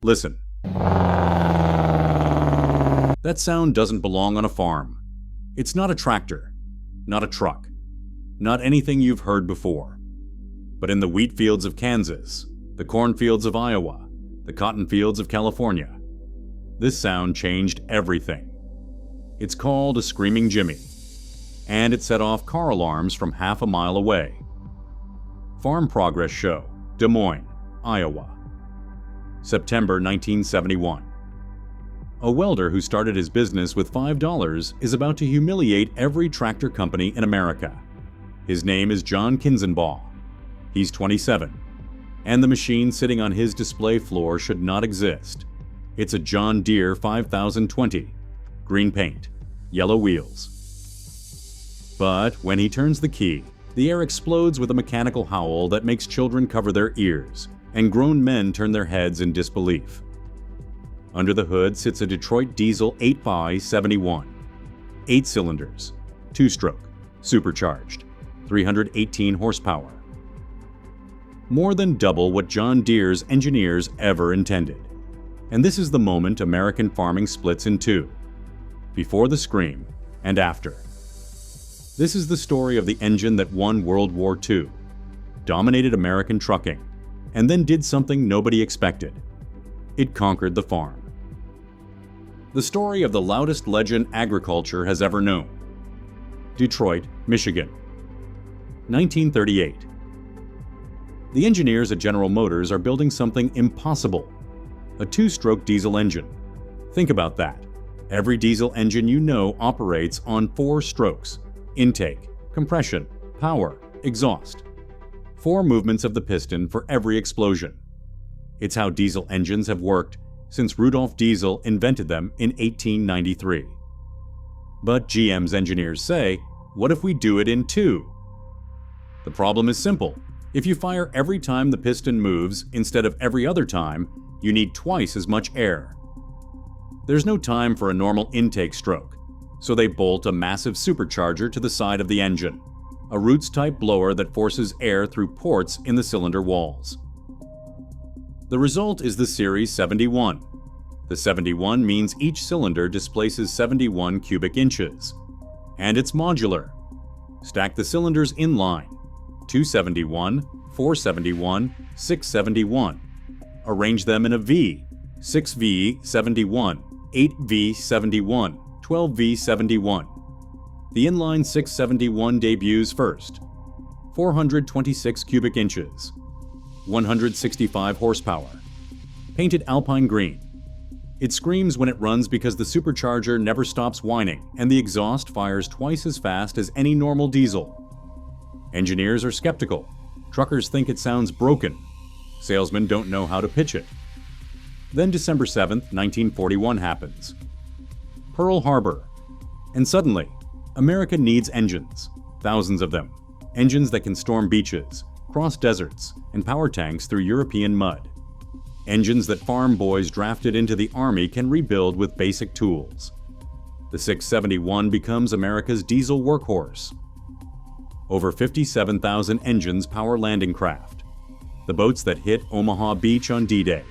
Listen. That sound doesn't belong on a farm. It's not a tractor, not a truck, not anything you've heard before. But in the wheat fields of Kansas, the cornfields of Iowa, the cotton fields of California, this sound changed everything. It's called a screaming Jimmy, and it set off car alarms from half a mile away. Farm Progress Show, Des Moines, Iowa. September 1971. A welder who started his business with $5 is about to humiliate every tractor company in America. His name is John Kinzenbaugh. He's 27, and the machine sitting on his display floor should not exist. It's a John Deere 5020, green paint, yellow wheels. But when he turns the key, the air explodes with a mechanical howl that makes children cover their ears, and grown men turn their heads in disbelief. Under the hood sits a Detroit diesel 8x71, 8 cylinders, 2-stroke, supercharged, 318 horsepower. More than double what John Deere's engineers ever intended. And this is the moment American farming splits in two, before the scream and after. This is the story of the engine that won World War II, dominated American trucking, and then did something nobody expected. It conquered the farm. The story of the loudest legend agriculture has ever known. Detroit, Michigan. 1938. The engineers at General Motors are building something impossible. A 2-stroke diesel engine. Think about that. Every diesel engine you know operates on 4 strokes: intake, compression, power, exhaust. 4 movements of the piston for every explosion. It's how diesel engines have worked since Rudolf Diesel invented them in 1893. But GM's engineers say, what if we do it in 2? The problem is simple. If you fire every time the piston moves instead of every other time, you need twice as much air. There's no time for a normal intake stroke, so they bolt a massive supercharger to the side of the engine, a Roots-type blower that forces air through ports in the cylinder walls. The result is the Series 71. The 71 means each cylinder displaces 71 cubic inches. And it's modular. Stack the cylinders in line. 271, 471, 671. Arrange them in a V. 6V71, 8V71, 12V71. The inline 671 debuts first. 426 cubic inches. 165 horsepower. Painted alpine green. It screams when it runs because the supercharger never stops whining and the exhaust fires twice as fast as any normal diesel. Engineers are skeptical. Truckers think it sounds broken. Salesmen don't know how to pitch it. Then December 7th, 1941 happens. Pearl Harbor. And suddenly, America needs engines. Thousands of them. Engines that can storm beaches, cross deserts, and power tanks through European mud. Engines that farm boys drafted into the Army can rebuild with basic tools. The 671 becomes America's diesel workhorse. Over 57,000 engines power landing craft. The boats that hit Omaha Beach on D-Day.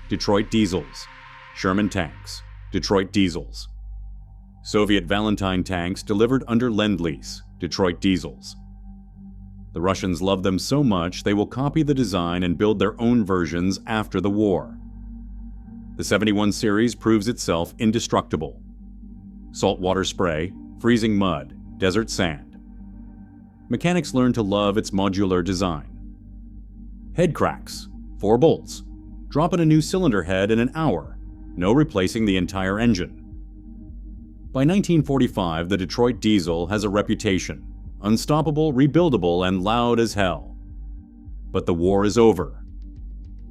Detroit diesels. Sherman tanks. Detroit diesels. Soviet Valentine tanks delivered under Lend-Lease. Detroit diesels. The Russians love them so much they will copy the design and build their own versions after the war. The 71 series proves itself indestructible. Saltwater spray, freezing mud, desert sand. Mechanics learn to love its modular design. Head cracks, 4 bolts. Drop in a new cylinder head in an hour. No replacing the entire engine. By 1945, the Detroit diesel has a reputation. Unstoppable, rebuildable, and loud as hell. But the war is over.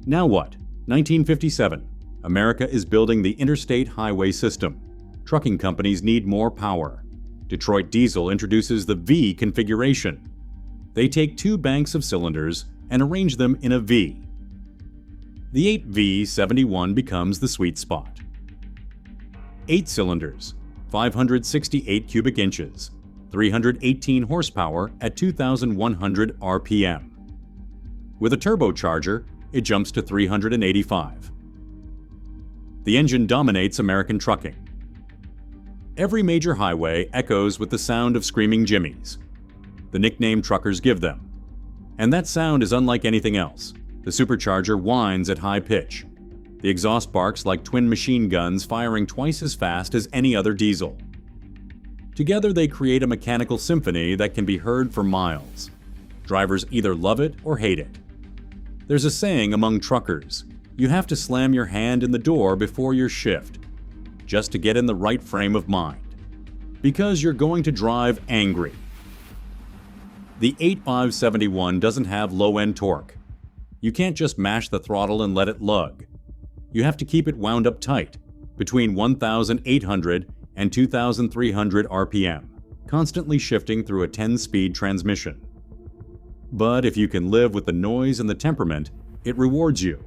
Now what? 1957. America is building the interstate highway system. Trucking companies need more power. Detroit Diesel introduces the V configuration. They take 2 banks of cylinders and arrange them in a V. The 8V71 becomes the sweet spot. 8 cylinders, 568 cubic inches, 318 horsepower at 2,100 RPM. With a turbocharger, it jumps to 385. The engine dominates American trucking. Every major highway echoes with the sound of screaming Jimmies, the nickname truckers give them. And that sound is unlike anything else. The supercharger whines at high pitch. The exhaust barks like twin machine guns firing twice as fast as any other diesel. Together they create a mechanical symphony that can be heard for miles. Drivers either love it or hate it. There's a saying among truckers, you have to slam your hand in the door before your shift, just to get in the right frame of mind. Because you're going to drive angry. The 8571 doesn't have low-end torque. You can't just mash the throttle and let it lug. You have to keep it wound up tight, between 1,800 and 2,300 RPM, constantly shifting through a 10-speed transmission. But if you can live with the noise and the temperament, it rewards you.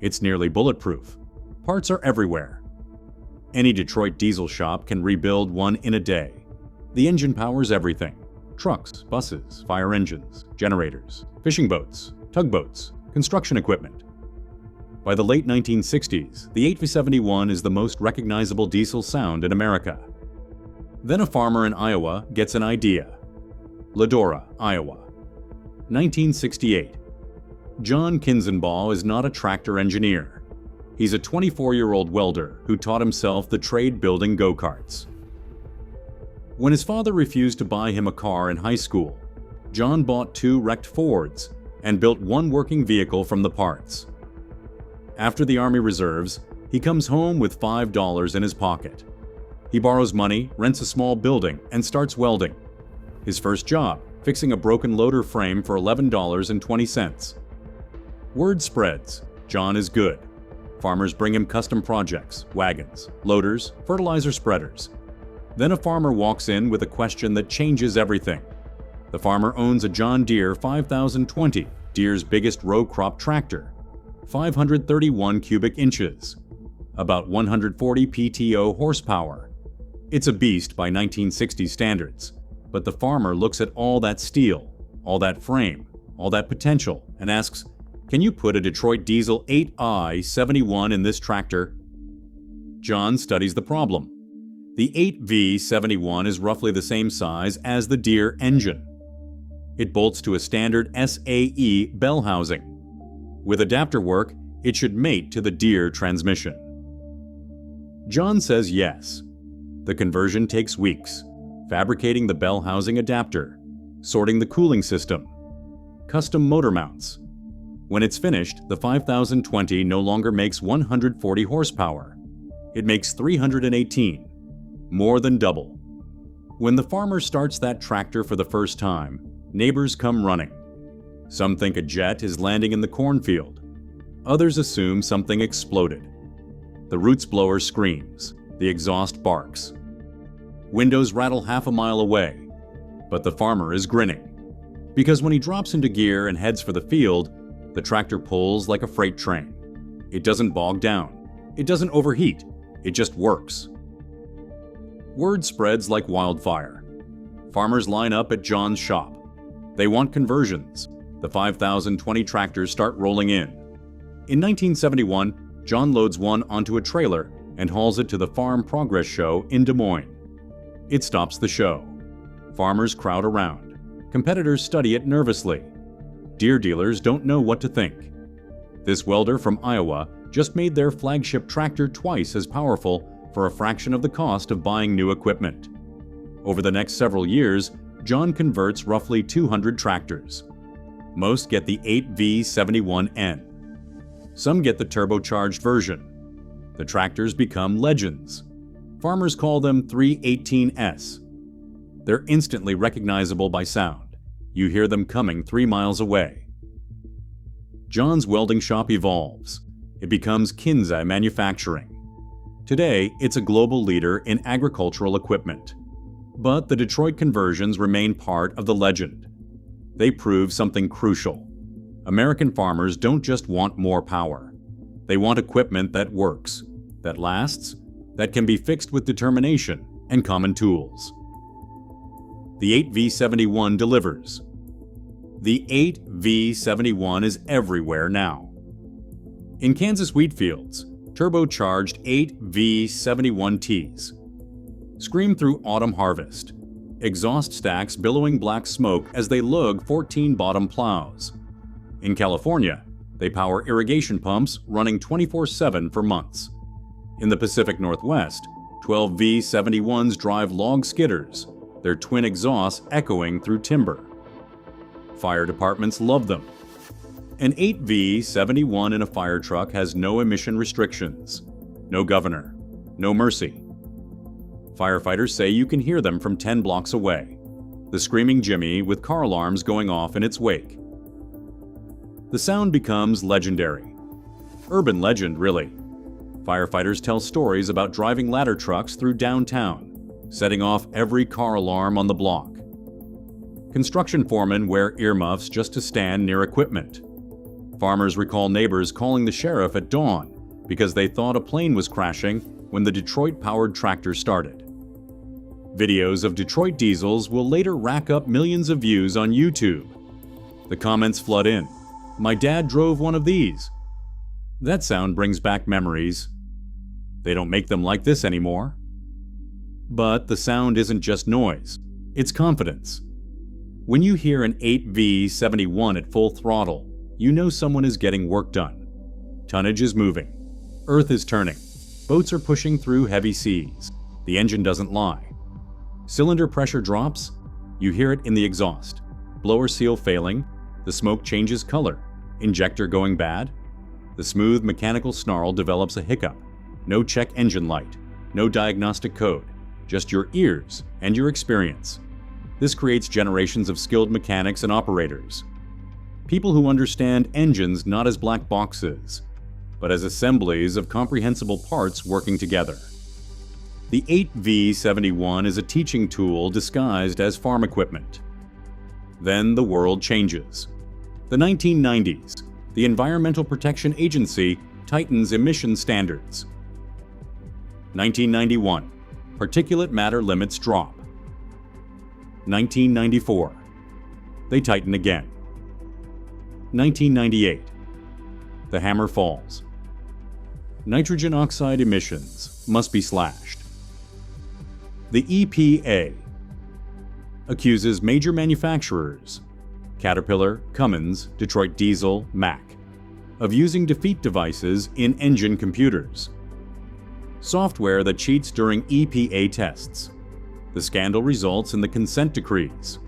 It's nearly bulletproof. Parts are everywhere. Any Detroit diesel shop can rebuild one in a day. The engine powers everything. Trucks, buses, fire engines, generators, fishing boats, tugboats, construction equipment. By the late 1960s, the 8571 is the most recognizable diesel sound in America. Then a farmer in Iowa gets an idea. Ladora, Iowa. 1968. John Kinzenbaugh is not a tractor engineer. He's a 24-year-old welder who taught himself the trade building go-karts. When his father refused to buy him a car in high school, John bought 2 wrecked Fords and built one working vehicle from the parts. After the Army Reserves, he comes home with $5 in his pocket. He borrows money, rents a small building, and starts welding. His first job, fixing a broken loader frame for $11.20. Word spreads, John is good. Farmers bring him custom projects, wagons, loaders, fertilizer spreaders. Then a farmer walks in with a question that changes everything. The farmer owns a John Deere 5020, Deere's biggest row crop tractor, 531 cubic inches, about 140 PTO horsepower. It's a beast by 1960 standards, but the farmer looks at all that steel, all that frame, all that potential, and asks, can you put a Detroit Diesel 8i71 in this tractor? John studies the problem. The 8V71 is roughly the same size as the Deere engine. It bolts to a standard SAE bell housing. With adapter work, it should mate to the Deere transmission. John says yes. The conversion takes weeks, fabricating the bell housing adapter, sorting the cooling system, custom motor mounts. When it's finished, the 5020 no longer makes 140 horsepower. It makes 318. More than double. When the farmer starts that tractor for the first time, neighbors come running. Some think a jet is landing in the cornfield. Others assume something exploded. The roots blower screams. The exhaust barks. Windows rattle half a mile away. But the farmer is grinning. Because when he drops into gear and heads for the field, the tractor pulls like a freight train. It doesn't bog down. It doesn't overheat. It just works. Word spreads like wildfire. Farmers line up at John's shop. They want conversions. The 5020 tractors start rolling in. In 1971, John loads one onto a trailer and hauls it to the Farm Progress Show in Des Moines. It stops the show. Farmers crowd around. Competitors study it nervously. Deere dealers don't know what to think. This welder from Iowa just made their flagship tractor twice as powerful for a fraction of the cost of buying new equipment. Over the next several years, John converts roughly 200 tractors. Most get the 8V71N. Some get the turbocharged version. The tractors become legends. Farmers call them 318S. They're instantly recognizable by sound. You hear them coming 3 miles away. John's welding shop evolves. It becomes Kinza Manufacturing. Today, it's a global leader in agricultural equipment. But the Detroit conversions remain part of the legend. They prove something crucial. American farmers don't just want more power. They want equipment that works, that lasts, that can be fixed with determination and common tools. The 8V71 delivers. The 8V71 is everywhere now. In Kansas wheat fields, turbocharged 8V71Ts. Scream through autumn harvest. Exhaust stacks billowing black smoke as they lug 14-bottom plows. In California, they power irrigation pumps running 24/7 for months. In the Pacific Northwest, 12V71s drive log skidders, their twin exhausts echoing through timber. Fire departments love them. An 8V71 in a fire truck has no emission restrictions, no governor, no mercy. Firefighters say you can hear them from 10 blocks away, the screaming Jimmy with car alarms going off in its wake. The sound becomes legendary. Urban legend, really. Firefighters tell stories about driving ladder trucks through downtown, setting off every car alarm on the block. Construction foremen wear earmuffs just to stand near equipment. Farmers recall neighbors calling the sheriff at dawn because they thought a plane was crashing when the Detroit-powered tractor started. Videos of Detroit diesels will later rack up millions of views on YouTube. The comments flood in. "My dad drove one of these." That sound brings back memories. They don't make them like this anymore. But the sound isn't just noise, it's confidence. When you hear an 8V71 at full throttle, you know someone is getting work done. Tonnage is moving. Earth is turning. Boats are pushing through heavy seas. The engine doesn't lie. Cylinder pressure drops. You hear it in the exhaust. Blower seal failing. The smoke changes color. Injector going bad. The smooth mechanical snarl develops a hiccup. No check engine light. No diagnostic code. Just your ears and your experience. This creates generations of skilled mechanics and operators. People who understand engines not as black boxes, but as assemblies of comprehensible parts working together. The 8V71 is a teaching tool disguised as farm equipment. Then the world changes. The 1990s, the Environmental Protection Agency tightens emission standards. 1991, particulate matter limits drop. 1994, they tighten again. 1998, the hammer falls. Nitrogen oxide emissions must be slashed. The EPA accuses major manufacturers, Caterpillar, Cummins, Detroit Diesel, Mack, of using defeat devices in engine computers. Software that cheats during EPA tests. The scandal results in the consent decrees.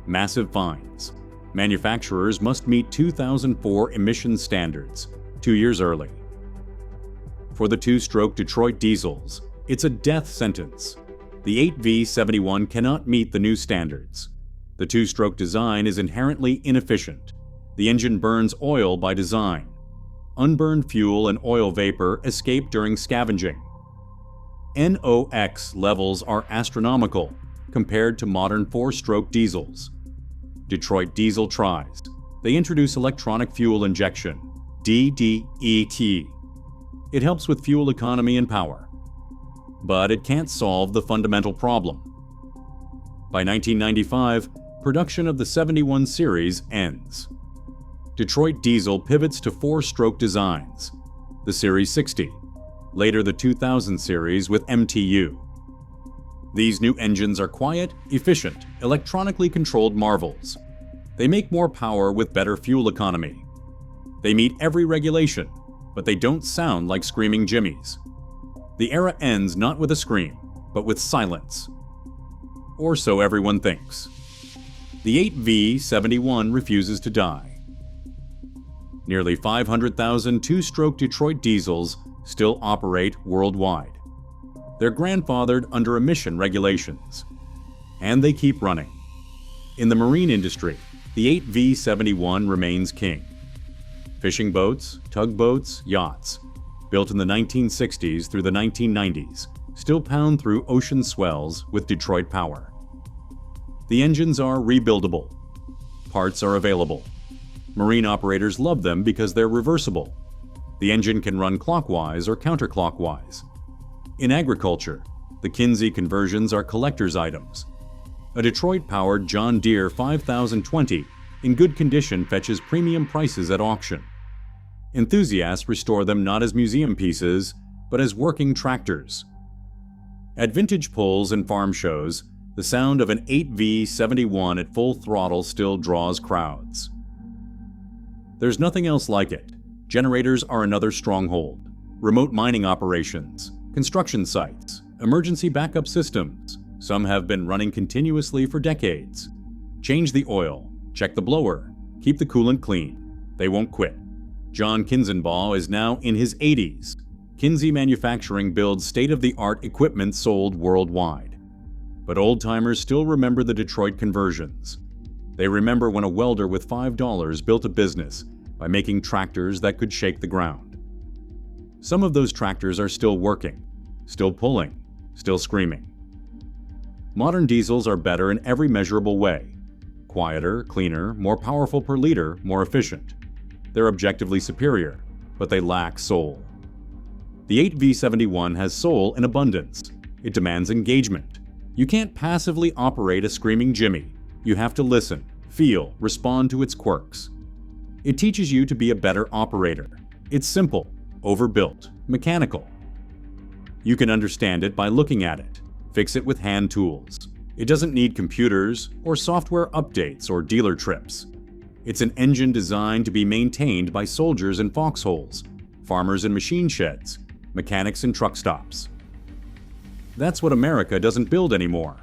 Massive fines. Manufacturers must meet 2004 emission standards, 2 years early. For the two-stroke Detroit diesels, it's a death sentence. The 8V71 cannot meet the new standards. The two-stroke design is inherently inefficient. The engine burns oil by design. Unburned fuel and oil vapor escape during scavenging. NOx levels are astronomical compared to modern four-stroke diesels. Detroit Diesel tries. They introduce electronic fuel injection, DDET. It helps with fuel economy and power. But it can't solve the fundamental problem. By 1995, production of the 71 series ends. Detroit Diesel pivots to four-stroke designs. The Series 60. Later the 2000 series with MTU. These new engines are quiet, efficient, electronically controlled marvels. They make more power with better fuel economy. They meet every regulation, but they don't sound like screaming Jimmies. The era ends not with a scream, but with silence. Or so everyone thinks. The 8V71 refuses to die. Nearly 500,000 two-stroke Detroit diesels still operate worldwide. They're grandfathered under emission regulations. And they keep running. In the marine industry, the 8V71 remains king. Fishing boats, tugboats, yachts, built in the 1960s through the 1990s, still pound through ocean swells with Detroit power. The engines are rebuildable. Parts are available. Marine operators love them because they're reversible. The engine can run clockwise or counterclockwise. In agriculture, the Kinsey conversions are collector's items. A Detroit-powered John Deere 5020 in good condition fetches premium prices at auction. Enthusiasts restore them not as museum pieces, but as working tractors. At vintage pulls and farm shows, the sound of an 8V71 at full throttle still draws crowds. There's nothing else like it. Generators are another stronghold. Remote mining operations, construction sites, emergency backup systems. Some have been running continuously for decades. Change the oil, check the blower, keep the coolant clean. They won't quit. John Kinzenbaugh is now in his 80s. Kinsey Manufacturing builds state-of-the-art equipment sold worldwide. But old-timers still remember the Detroit conversions. They remember when a welder with $5 built a business by making tractors that could shake the ground. Some of those tractors are still working, still pulling, still screaming. Modern diesels are better in every measurable way. Quieter, cleaner, more powerful per liter, more efficient. They're objectively superior, but they lack soul. The 8V71 has soul in abundance. It demands engagement. You can't passively operate a screaming Jimmy. You have to listen, feel, respond to its quirks. It teaches you to be a better operator. It's simple, overbuilt, mechanical. You can understand it by looking at it. Fix it with hand tools. It doesn't need computers or software updates or dealer trips. It's an engine designed to be maintained by soldiers in foxholes, farmers in machine sheds, mechanics in truck stops. That's what America doesn't build anymore.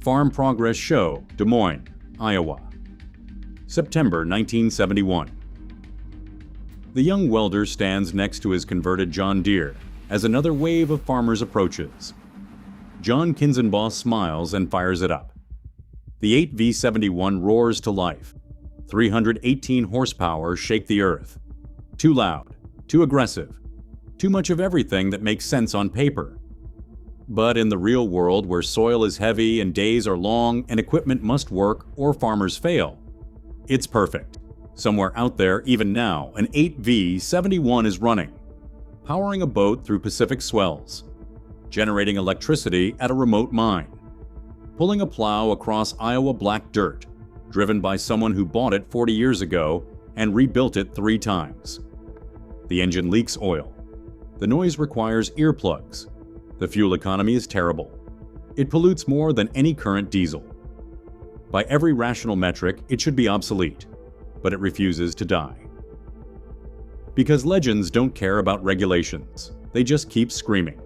Farm Progress Show, Des Moines, Iowa. September 1971. The young welder stands next to his converted John Deere as another wave of farmers approaches. John Kinzenbaugh smiles and fires it up. The 8V71 roars to life. 318 horsepower shake the earth. Too loud, too aggressive, too much of everything that makes sense on paper. But in the real world, where soil is heavy and days are long and equipment must work or farmers fail, it's perfect. Somewhere out there, even now, an 8V71 is running, powering a boat through Pacific swells, generating electricity at a remote mine, pulling a plow across Iowa black dirt, driven by someone who bought it 40 years ago and rebuilt it 3 times. The engine leaks oil. The noise requires earplugs. The fuel economy is terrible. It pollutes more than any current diesel. By every rational metric, it should be obsolete, but it refuses to die. Because legends don't care about regulations. They just keep screaming.